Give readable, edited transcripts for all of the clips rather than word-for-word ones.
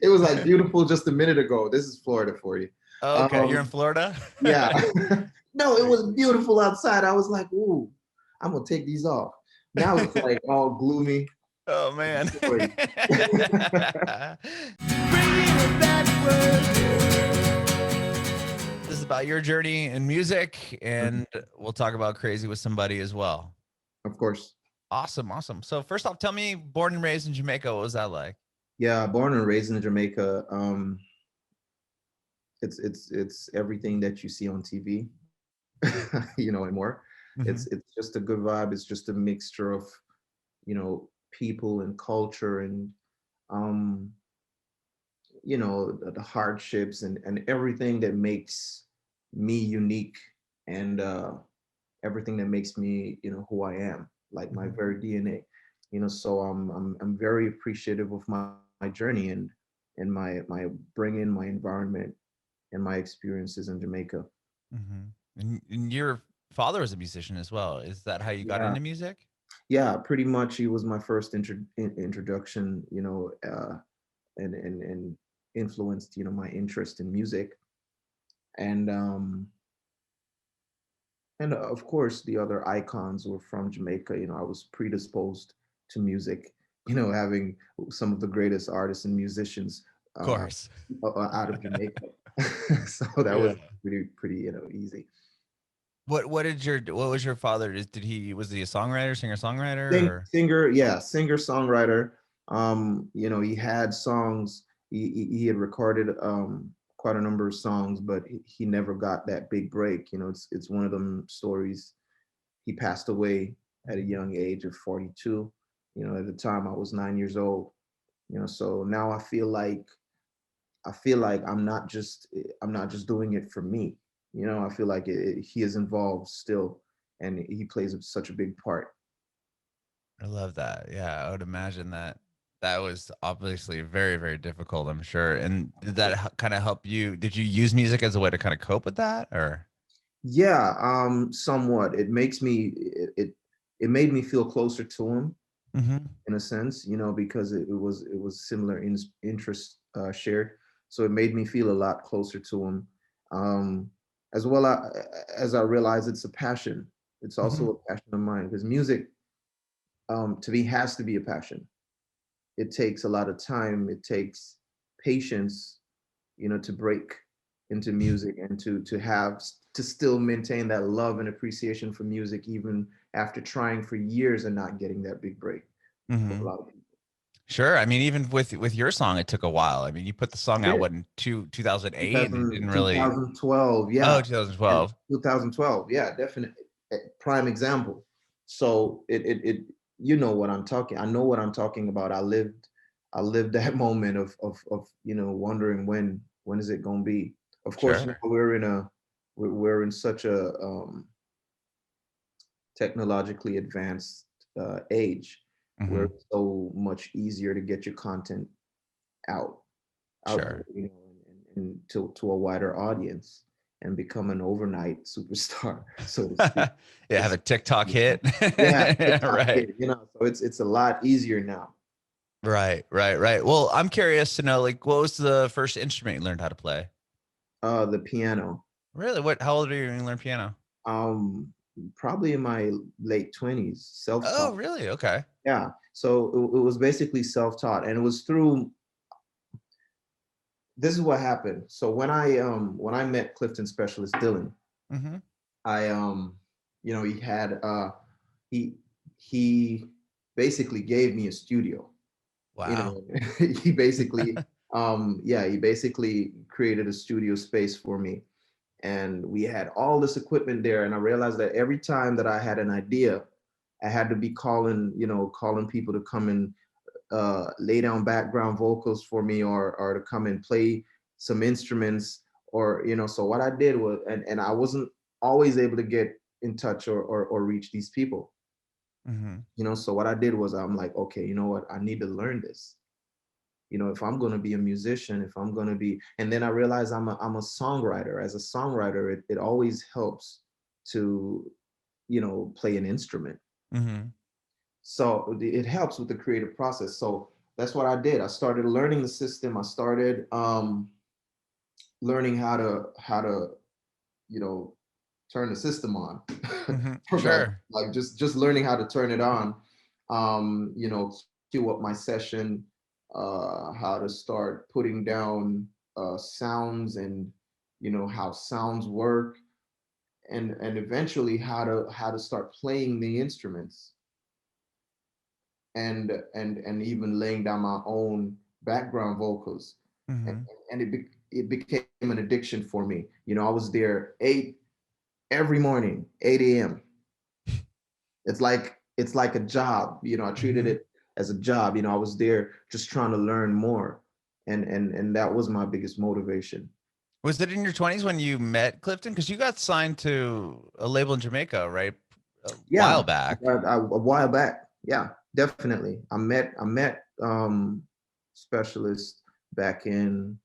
It was like beautiful just a minute ago. This is Florida for you. Oh, okay, you're in Florida? Yeah. No, it Sweet. was beautiful outside. I was like, ooh, I'm gonna take these off. Now it's like all gloomy. Oh man. Story. This is about your journey in music, Mhm. and we'll talk about Crazy with Somebody as well. Of course. Awesome, awesome. So first off, tell me, born and raised in Jamaica, what was that like? Yeah, born and raised in Jamaica. It's everything that you see on TV, and more. Hmm. It's just a good vibe. It's just a mixture of, people and culture and um, the hardships and everything that makes me unique and everything that makes me, who I am, like my Hmm. very DNA. So I'm very appreciative of my journey and my bringing my environment and my experiences in Jamaica. Hmm. And your father was a musician as well. Is that how you got Yeah, into music? yeah, pretty much. He was my first introduction, and influenced, my interest in music, and of course the other icons were from Jamaica. I was predisposed to music, having some of the greatest artists and musicians Of uh, course. out of Jamaica. So that was Yeah. pretty, easy. What was your father? Was he a songwriter, singer-songwriter, or? Singer, yeah, singer songwriter. He had songs. He had recorded quite a number of songs, but he never got that big break. It's one of them stories. He passed away at a Mhm. young age of 42. At the time I was 9 years old. So now I feel like I'm not just doing it for me. I feel like he is involved still, and he plays such a big part. I love that. Yeah, I would imagine that that was obviously very, very difficult, I'm sure. And did that kind of help you? Did you use music as a way to kind of cope with that, or? Yeah, somewhat. It made me feel closer to him Hmm. in a sense, because it was similar interest shared. So it made me feel a lot closer to him. Um, as well as I realize it's a passion. It's Hmm. also a passion of mine because music, to me, has to be a passion. It takes a lot of time. It takes patience, to break into music and to still maintain that love and appreciation for music even after trying for years and not getting that big break for a Hmm. lot of people. Sure. I mean, even with your song, it took a while. I mean, you put the song out Yeah, what in 2008, and it didn't 2000, really. 2012, Oh, yeah, and 2012. 2012, yeah, definitely prime example. So you know what I'm talking. I know what I'm talking about. I lived that moment of wondering when is it gonna be. Of course, now Sure. we're in such a technologically advanced age where Hmm. it's so much easier to get your content out out there, Sure. and to a wider audience and become an overnight superstar, so to speak. Yeah, have It's a TikTok hit. yeah, TikTok Right. hit, so it's a lot easier now. Right, right, right. Well, I'm curious to know, like, what was the first instrument you learned how to play? The piano, Really? How old were you when you learned piano? um, probably in my late 20s, Oh, self-taught. really? Okay. Yeah, so it was basically self-taught, and it was through. This is what happened. So when I met Clifton specialist Dylan, Hmm. I he had he he basically gave me a studio. you Wow. know he basically he basically created a studio space for me, and we had all this equipment there, and I realized that every time that I had an idea, I had to be calling people to come and lay down background vocals for me, or to come and play some instruments, or so what I did was, and I wasn't always able to get in touch or reach these people. Hmm. So what I did was, I'm like, okay, you know what, I need to learn this. If I'm going to be a musician, if I'm going to be, and then I realized I'm a songwriter. As a songwriter, it always helps to play an instrument. Hmm. So it helps with the creative process. So that's what I did. I started learning the system. I started learning how to you know turn the system on. For God, Sure. like just learning how to turn it on. Cue up my session, how to start putting down sounds and how sounds work, and eventually how to start playing the instruments, and even laying down my own background vocals. and, Hmm. it became an addiction for me. I was there every morning, 8 a.m. It's like a job. I treated Hmm. it as a job. I was there just trying to learn more, and that was my biggest motivation. Was it in your 20s when you met Clifton? Because you got signed to a label in Jamaica, right? A Yeah, while back. a while back. Yeah, definitely. I met Specialist back in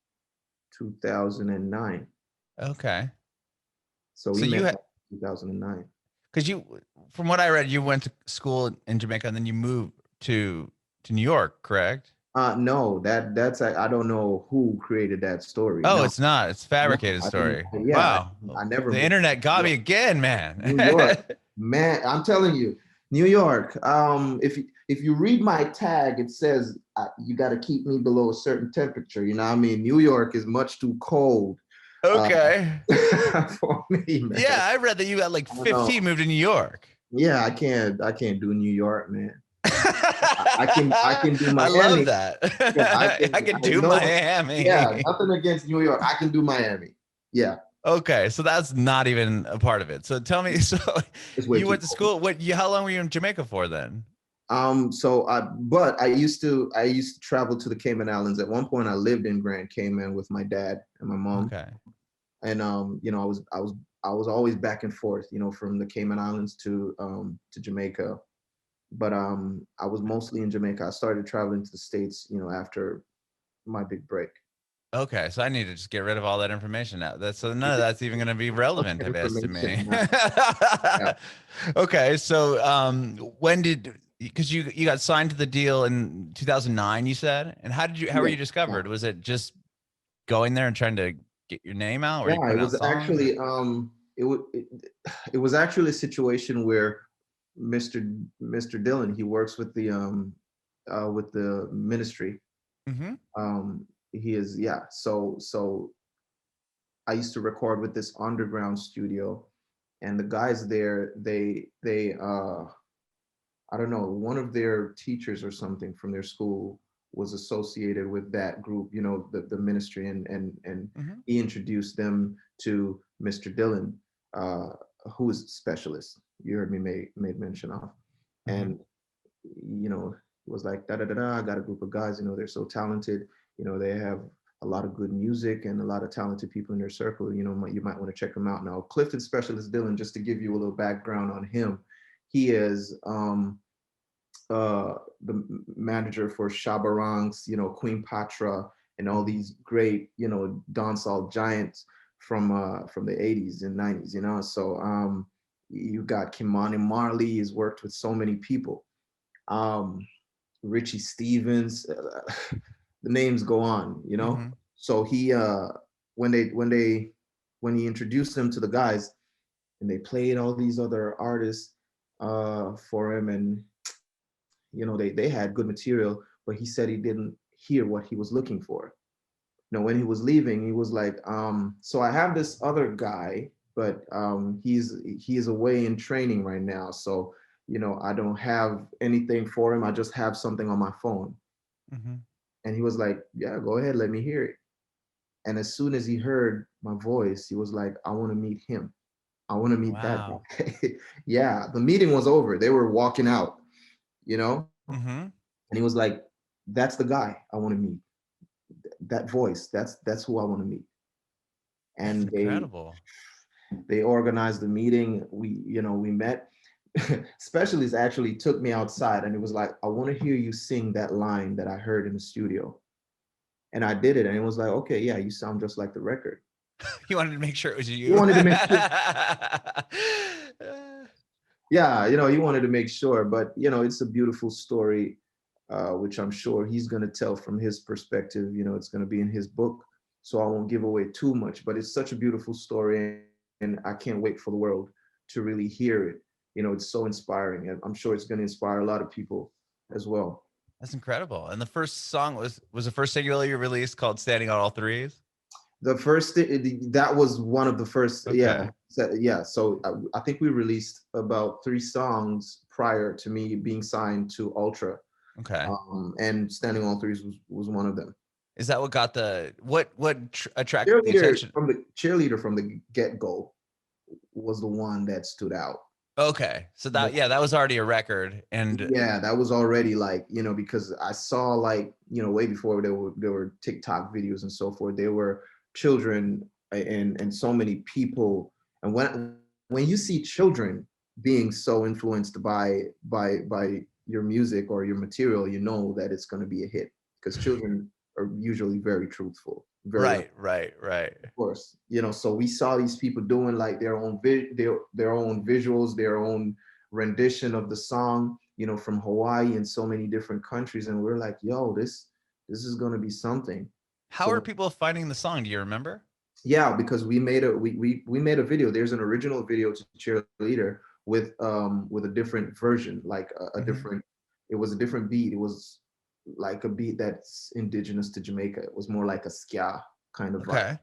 2009. Okay. So we So you met had, back in 2009. because from what I read, you went to school in Jamaica and then you moved to New York, correct? No, I don't know who created that story. Oh, No, it's not. It's no, fabricated I didn't. story. Yeah, Wow. I never The moved to internet New got me York. again, man. New York, man, I'm telling you, New York. If you read my tag, it says you got to keep me below a certain temperature. You know what I mean? New York is much too cold uh, Okay. for me, man. Yeah, I read that you at like I don't know. 15 moved to New York. Yeah, I can't do New York, man. I can do I love Miami. that. Yeah, I can. I could I do know. Yeah, Miami. nothing against New York. I can do Miami. Yeah, Okay, so that's not even a part of it. So tell me, so it's way you too went to cold. school. How long were you in Jamaica for then? But I used to travel to the Cayman Islands. At one point, I lived in Grand Cayman with my dad and my mom, Okay. and I was always back and forth, from the Cayman Islands to Jamaica. But I was mostly in Jamaica. I started traveling to the States, after my big break. Okay, so I need to just get rid of all that information now. That's so none of that's even going to be relevant, I guess, to me. Information. Yeah, Okay, so when did because you got signed to the deal in 2009, you said, and how were yeah, you yeah. discovered? Was it just going there and trying to get your name out? Were you Yeah, it putting out was songs or? actually it was actually a situation where Mr. Dillon, he works with the ministry. Mm-hmm. He is, yeah. So I used to record with this underground studio, and the guys there, they I don't know, one of their teachers or something from their school was associated with that group, the ministry, and Mm-hmm. he introduced them to Mr. Dillon, uh, who is Specialist. You heard me made mention of, Mm-hmm. and it was like da da da da. I got a group of guys, they're so talented, they have a lot of good music and a lot of talented people in their circle. You might want to check them out. Now, Clifton Specialist Dillon, just to give you a little background on him, he is the manager for Shabarangs, Queen Patra, and all Mm-hmm. these great, dancehall giants from the 80s and 90s. So you got Kimani Marley. He's worked with so many people. Um, Richie Stevens, the names go on. Mm-hmm. So he when he introduced them to the guys, and they played all these other artists for him, and they had good material, but he said he didn't hear what he was looking for. When he was leaving, he was like, so I have this other guy, but he is away in training right now, so I don't have anything for him. I just have something on my phone. Mm-hmm. And he was like, yeah, go ahead, let me hear it. And as soon as he heard my voice, he was like, I want to meet him. I want to meet that Wow. guy. Yeah, the meeting was over. They were walking out, you know? Mm-hmm. And he was like, that's the guy I want to meet. That voice, that's who I want to meet. That's And incredible. they organized the meeting. We met. Specialist actually took me outside, and it was like, I want to hear you sing that line that I heard in the studio. And I did it, and it was like, okay, yeah, you sound just like the record. You wanted to make sure it was You you. wanted to make sure. Yeah, he wanted to make sure, but it's a beautiful story. which I'm sure he's going to tell from his perspective. You know, it's going to be in his book, so I won't give away too much. But it's such a beautiful story, and I can't wait for the world to really hear it. You know, it's so inspiring, and I'm sure it's going to inspire a lot of people as well. That's incredible. And the first song was the first single you released called "Standing on All Threes." The first that was one of the first, Okay. yeah. So I think we released about 3 songs prior to me being signed to Ultra, Okay. and Standing on Threes was one of them. Is that what got the attracted the attention? Cheerleader from the get go was the one that stood out. Okay, so that that was already a record, and Yeah, that was already like, you know, because I saw, like, you know, way before there were TikTok videos and so forth. There were children and so many people, and when you see children being so influenced by your music or your material, you know that it's going to be a hit, because children are usually very truthful, very, right. of course, you know. So we saw these people doing like their own visuals, their own rendition of the song, you know, from Hawaii and so many different countries, and we're like, yo, this is going to be something. How are So people finding the song? Do you remember? yeah, because we made a video. There's an original video to Cheerleader with a different version, like a Mhm. different. It was a different beat. It was like a beat that's indigenous to Jamaica. It was more like a ska kind of vibe. Okay.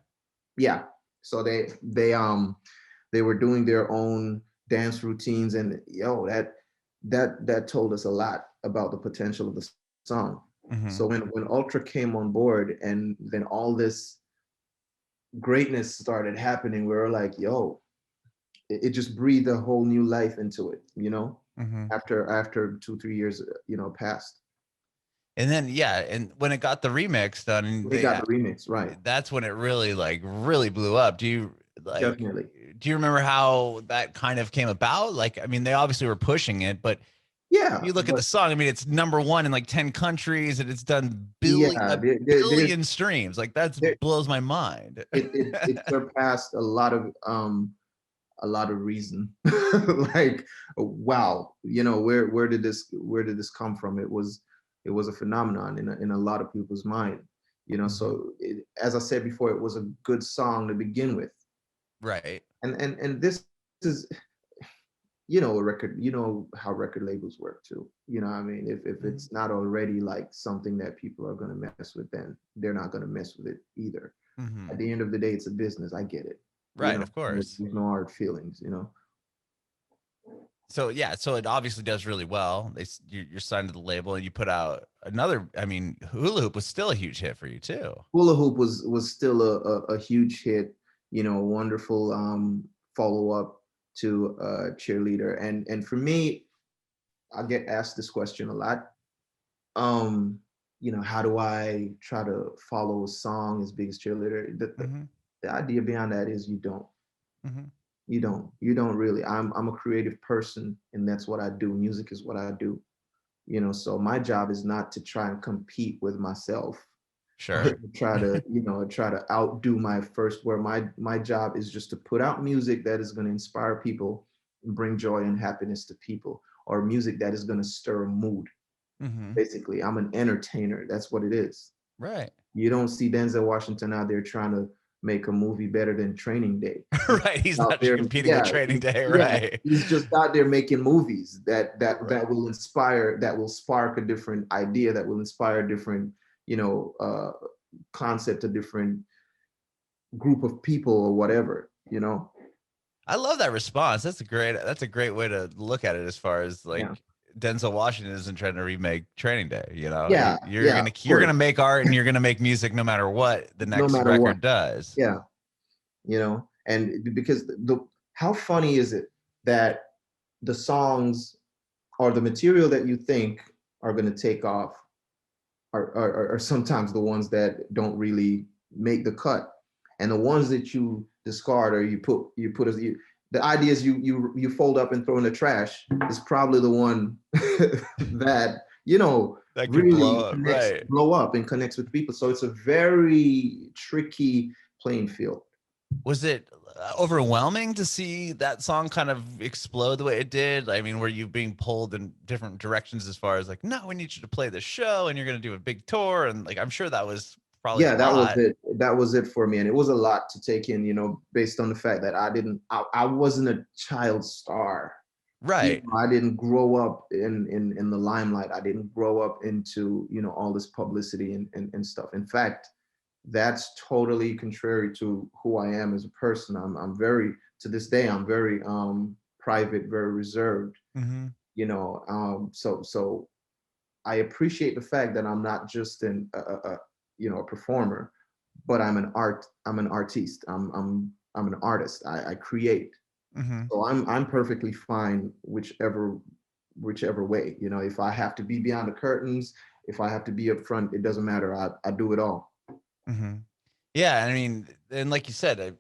Yeah. So they were doing their own dance routines, and yo, that told us a lot about the potential of the song. Mhm. So when Ultra came on board, and then all this greatness started happening, we were like, yo, it just breathed a whole new life into it, you know, Mhm. after 2 3 years, you know, passed. And then and when it got the remix done, They got the remix right. that's when it really really blew up. Do you Definitely. do you remember how that kind of came about? Like, I mean, they obviously were pushing it, but Yeah, you look at but the song, I mean, it's #1 in like 10 countries and it's done yeah, a there's billion streams. Like that there, blows my mind. it surpassed a lot of reason. Like, wow, you know, where did this come from? It was a phenomenon in a lot of people's mind, you know. Mhm. So as I said before, it was a good song to begin with. Right. And this is, you know, a record, you know how record labels work too. You know what I mean? If Mhm. it's not already like something that people are going to mess with, then they're not going to mess with it either. At Mhm. the end of the day, it's a business. I get it. You Right, know, of course. there's no hard feelings, you know. So so it obviously does really well. You're signed to the label and you put out another. I mean, Hula Hoop was still a huge hit for you too. Hula Hoop was still a huge hit, you know, wonderful follow up to Cheerleader. And for me, I get asked this question a lot. Um, you know, how do I try to follow a song as big as Cheerleader? Hmm. The idea behind that is you don't. Hmm. You don't really. I'm a creative person, and that's what I do. Music is what I do. You know, so my job is not to try and compete with myself, or Sure. try to outdo my first word. My job is just to put out music that is going to inspire people and bring joy and happiness to people, or music that is going to stir a mood. Hmm. Basically, I'm an entertainer. That's what it is. Right. You don't see Denzel Washington out there trying to make a movie better than Training Day. He's Right. He's out not there, competing with yeah, Training Day. yeah. Right. He's just out there making movies Right. that will inspire, that will spark a different idea, that will inspire a different, you know, concept, a different group of people or whatever, you know. I love that response. That's a great way to look at it as far as Yeah, like Denzel Washington isn't trying to remake Training Day, you know. yeah, yeah. Of You're course, gonna make art and you're gonna make music no matter what the no next matter what. record does. Yeah, you know, and because the how funny is it that the songs or the material that you think are going to take off are sometimes the ones that don't really make the cut, and the ones that you discard or you put as the ideas you fold up and throw in the trash is probably the one that, you know, That could really blow up, connects, right? blow up and connects with people. So it's a very tricky playing field. Was it? overwhelming to see that song kind of explode the way it did? I mean, were you being pulled in different directions as far as like, no, we need you to play the show and you're going to do a big tour? And like, I'm sure that was probably a Yeah, that was lot. it. That was it for me. And it was a lot to take in, based on the fact that I wasn't a child star. Right. I didn't grow up in the limelight. I didn't grow up into, all this publicity and stuff. In fact, that's totally contrary to who I am as a person. I'm very, to this day, I'm very private, very reserved, Mm-hmm. So I appreciate the fact that I'm not just a performer, but I'm an artiste. I'm an artist. I create. Mm-hmm. So I'm perfectly fine whichever way. If I have to be behind the curtains, if I have to be up front, it doesn't matter. I do it all. Mm-hmm. Yeah, I mean, and like you said,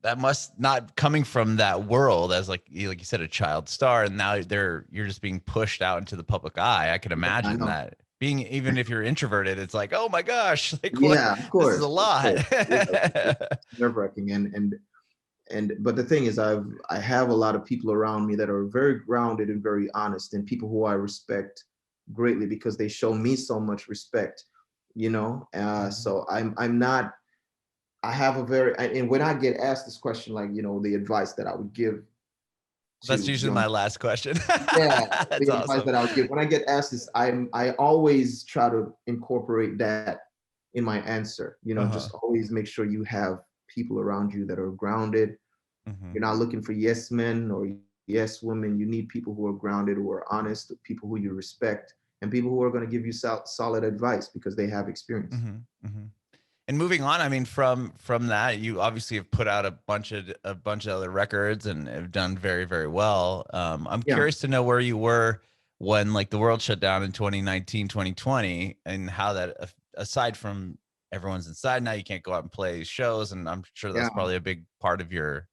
that must not coming from that world as like you said, a child star, and now you're just being pushed out into the public eye. I can I imagine know. that being, even if you're introverted, it's like, oh my gosh, like what? Yeah, of This is a course, of lot. course. Yeah, it's nerve-wracking, and but the thing is, I have a lot of people around me that are very grounded and very honest, and people who I respect greatly because they show me so much respect. Mhm. So I'm not. I have a very, and when I get asked this question, like, the advice that I would give That's to usually young, my last question. yeah, That's the advice awesome. that I would give when I get asked this, I always try to incorporate that in my answer. Uh-huh. Just always make sure you have people around you that are grounded. Hmm. You're not looking for yes men or yes women. You need people who are grounded, who are honest, people who you respect, and people who are going to give you solid advice because they have experience. Hmm. Hmm. And moving on, I mean, from that, you obviously have put out a bunch of other records and have done very, very well. I'm Yeah. curious to know where you were when like the world shut down in 2019, 2020, and how that aside from everyone's inside now, you can't go out and play shows, and I'm sure that's Yeah. probably a big part of your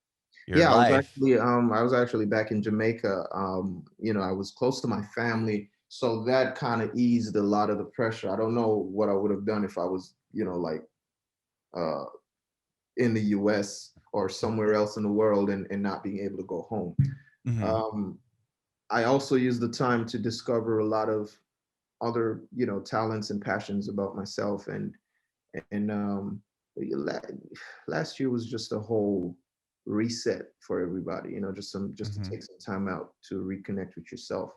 Yeah, life. I was actually back in Jamaica. I was close to my family, so that kind of eased a lot of the pressure. I don't know what I would have done if I was, like uh in the US or somewhere else in the world and not being able to go home. Hmm. Um I also used the time to discover a lot of other, talents and passions about myself and last year was just a whole reset for everybody, just to Hmm. take some time out to reconnect with yourself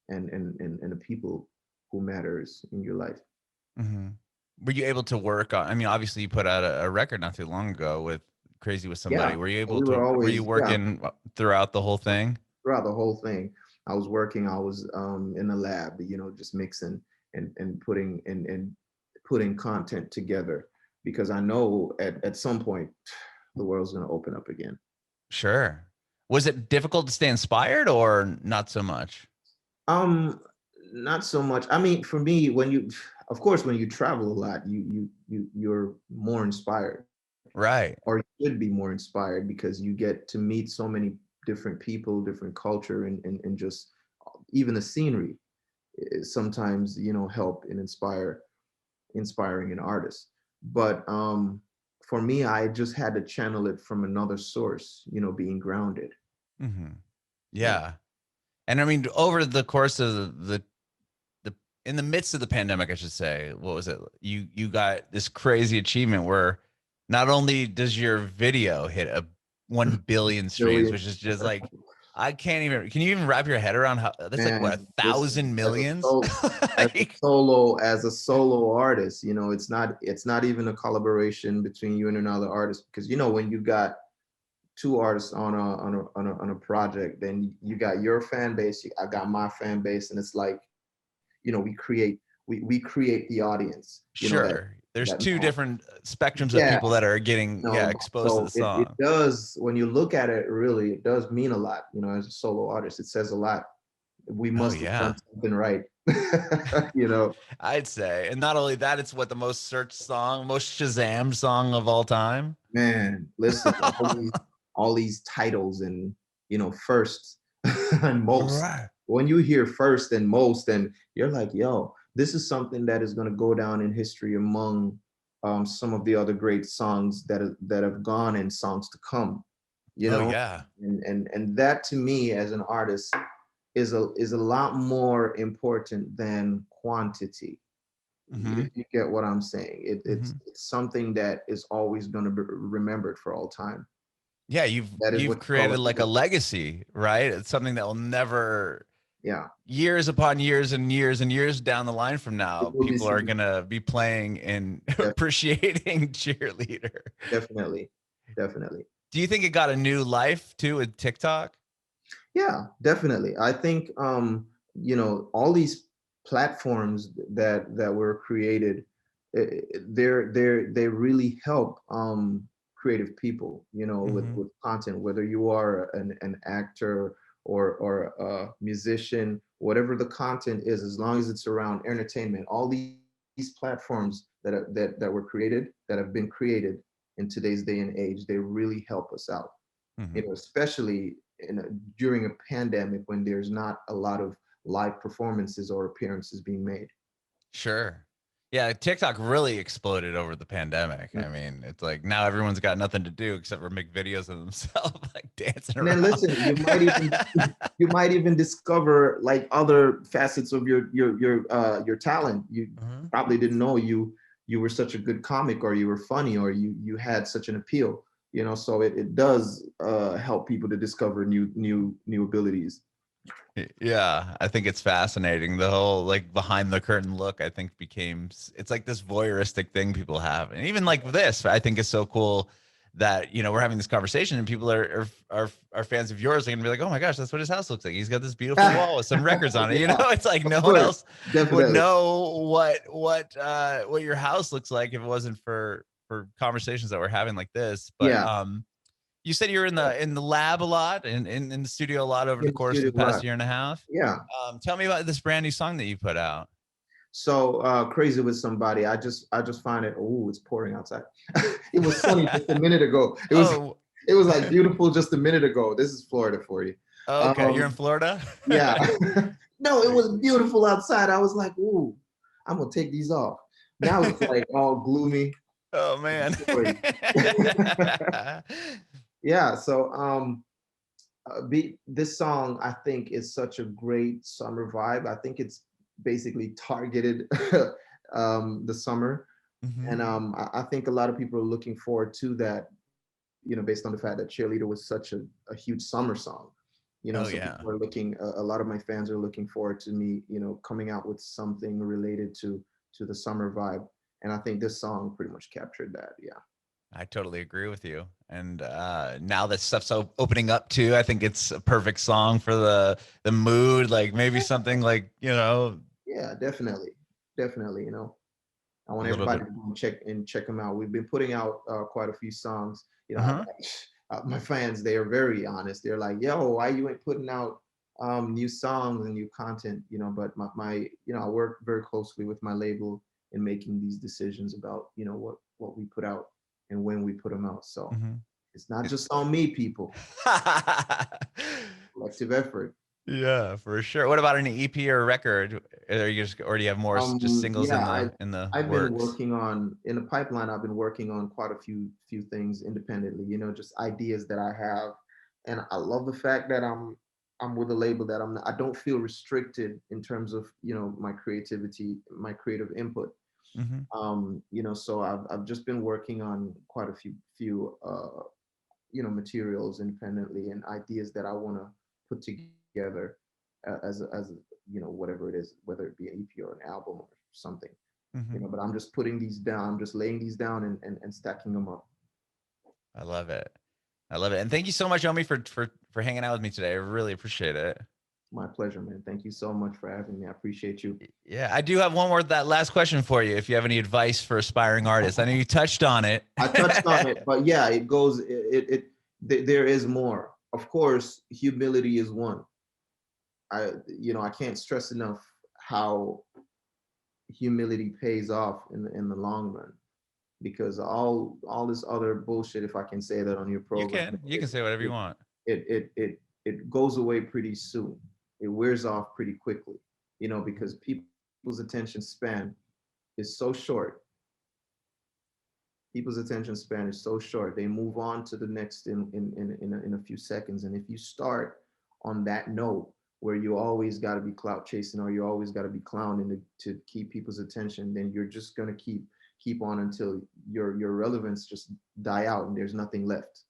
and the people who matters in your life. Hmm. Were you able to work on? I mean, obviously, you put out a record not too long ago with "Crazy with Somebody." Yeah, Were you able we were to? Were you always, yeah, working throughout the whole thing? throughout the whole thing. I was working, I was in the lab, just mixing and putting content together because I know at some point the world's going to open up again. Sure. Was it difficult to stay inspired or not so much? Um, Not so much. I mean, for me, of course, when you travel a lot, you're more inspired, Right. or you should be more inspired because you get to meet so many different people, different culture, and just even the scenery sometimes help and inspiring an artist. But for me, I just had to channel it from another source, being grounded. Hmm. Yeah. Yeah. And I mean, over the course of the in the midst of the pandemic, I should say, what was it? You got this crazy achievement where not only does your video hit a 1 billion streams, Billion. which is just like I can't even. Can you even wrap your head around how that's like what, Man, a listen, thousand millions? Like, as a solo artist, it's not even a collaboration between you and another artist because when you got two artists on a project, then you got your fan base, I got my fan base, and it's like, we create the audience, that sure, there's that two match. different spectrums of Yeah, people that are getting exposed to so the it song. does, when you look at it, really, it does mean a lot, as a solo artist. It says a lot. We Oh must have done yeah. something right. you know I'd say. And not only that, it's what the most searched song, most Shazam song of all time. Man, listen, all these titles and first and most. Right. When you hear first and most, and you're like, yo, this is something that is going to go down in history among some of the other great songs that have gone and songs to come. you Oh know, yeah. and that to me as an artist is a lot more important than quantity. Mm-hmm. If you get what I'm saying, Mm-hmm. it's something that is always going to be remembered for all time. Yeah, you've That is you've what you call created a like a legacy. legacy, right? It's something that will never, Yeah, years upon years and years and years down the line from it now, will be people are gonna be playing and def- appreciating Cheerleader. definitely, definitely. Do you think it got a new life too with TikTok? Yeah, definitely. I think all these platforms that were created, they really help creative people, Mm-hmm. with content, whether you are an actor or a musician, whatever the content is, as long as it's around entertainment, all these platforms that were created, that have been created in today's day and age, they really help us out, Mm-hmm. especially during a pandemic when there's not a lot of live performances or appearances being made. Sure. Yeah, TikTok really exploded over the pandemic. Mm. I mean, it's like now everyone's got nothing to do except for make videos of themselves like dancing And then around. listen, you might even discover like other facets of your talent. You Mhm. probably didn't know you were such a good comic, or you were funny, or you had such an appeal. So it does help people to discover new abilities. Yeah, I think it's fascinating. The whole like behind the curtain look, I think it's like this voyeuristic thing people have. And even like this, I think is so cool that, we're having this conversation and people are fans of yours. They're gonna be like, oh my gosh, that's what his house looks like. He's got this beautiful wall with some records on it. Yeah, It's like of no one course, else would definitely. know what your house looks like if it wasn't for conversations that we're having like this. But Yeah, you said you're in the lab a lot and in the studio a lot over the in the course of studio, the past right? year and a half. Yeah. Tell me about this brand new song that you put out. So crazy with somebody. I just find it. Oh, it's pouring outside. It was sunny just a minute ago. It was Oh, it was like beautiful just a minute ago. This is Florida for you. okay. You're in Um, Florida? yeah. No, it was beautiful outside. I was like, ooh, I'm gonna take these off. Now it's like all gloomy. Oh man. Boring. Yeah. So this song I think is such a great summer vibe. I think it's basically targeted the summer. Hmm. And I think a lot of people are looking forward to that, based on the fact that Cheerleader was such a huge summer song. Oh So yeah. people are looking, a lot of my fans are looking forward to me, coming out with something related to the summer vibe. And I think this song pretty much captured that. Yeah. I totally agree with you. And now that stuff's opening up too, I think it's a perfect song for the mood. Like maybe something like, Yeah, definitely. Definitely. I a want little everybody bit. to go and check them out. We've been putting out quite a few songs. Uh-huh. My fans, they are very honest. They're like, "Yo, why you ain't putting out new songs and new content?" But I work very closely with my label in making these decisions about what we put out and when we put them out. So Hmm. it's not just on me, people. Collective effort. Yeah, for sure. What about an EP or a record? Are you just, or do you have more just singles Yeah, in the I've been works? working on in the pipeline. I've been working on quite a few things independently. Just ideas that I have, and I love the fact that I'm with a label that I don't feel restricted in terms of my creativity, my creative input. Hmm. So I've just been working on quite a few materials independently and ideas that I want to put together as whatever it is, whether it be an EP or an album or something. Hmm. But I'm just putting these down. I'm just laying these down and stacking them up. I love it. I love it. And thank you so much, Omi, for hanging out with me today. I really appreciate it. My pleasure, man. Thank you so much for having me. I appreciate you. Yeah, I do have one more that last question for you. If you have any advice for aspiring artists, I know you touched on it. I touched on it, but yeah, it goes. There is more. Of course, humility is one. I can't stress enough how humility pays off in the long run, because all this other bullshit, if I can say that on your program, You can say whatever you it want. it it it, it goes away pretty soon. It wears off pretty quickly, because people's attention span is so short. People's attention span is so short. They move on to the next in a few seconds. And if you start on that note where you always got to be clout chasing or you always got to be clowning to keep people's attention, then you're just going to keep on until your relevance just die out and there's nothing left.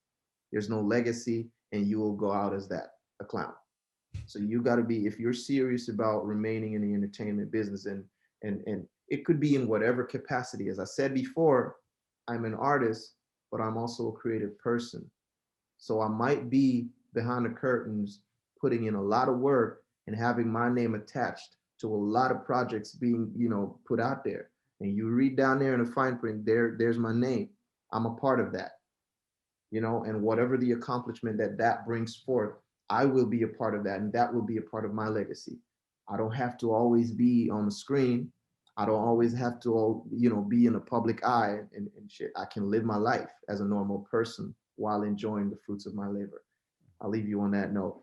There's no legacy, and you will go out as that, a clown. So you got to be, if you're serious about remaining in the entertainment business, and it could be in whatever capacity. As I said before, I'm an artist, but I'm also a creative person. So I might be behind the curtains, putting in a lot of work and having my name attached to a lot of projects being, put out there. And you read down there in the fine print, there's my name. I'm a part of that, and whatever the accomplishment that brings forth, I will be a part of that, and that will be a part of my legacy. I don't have to always be on the screen. I don't always have to, be in a public eye and shit. I can live my life as a normal person while enjoying the fruits of my labor. I'll leave you on that note.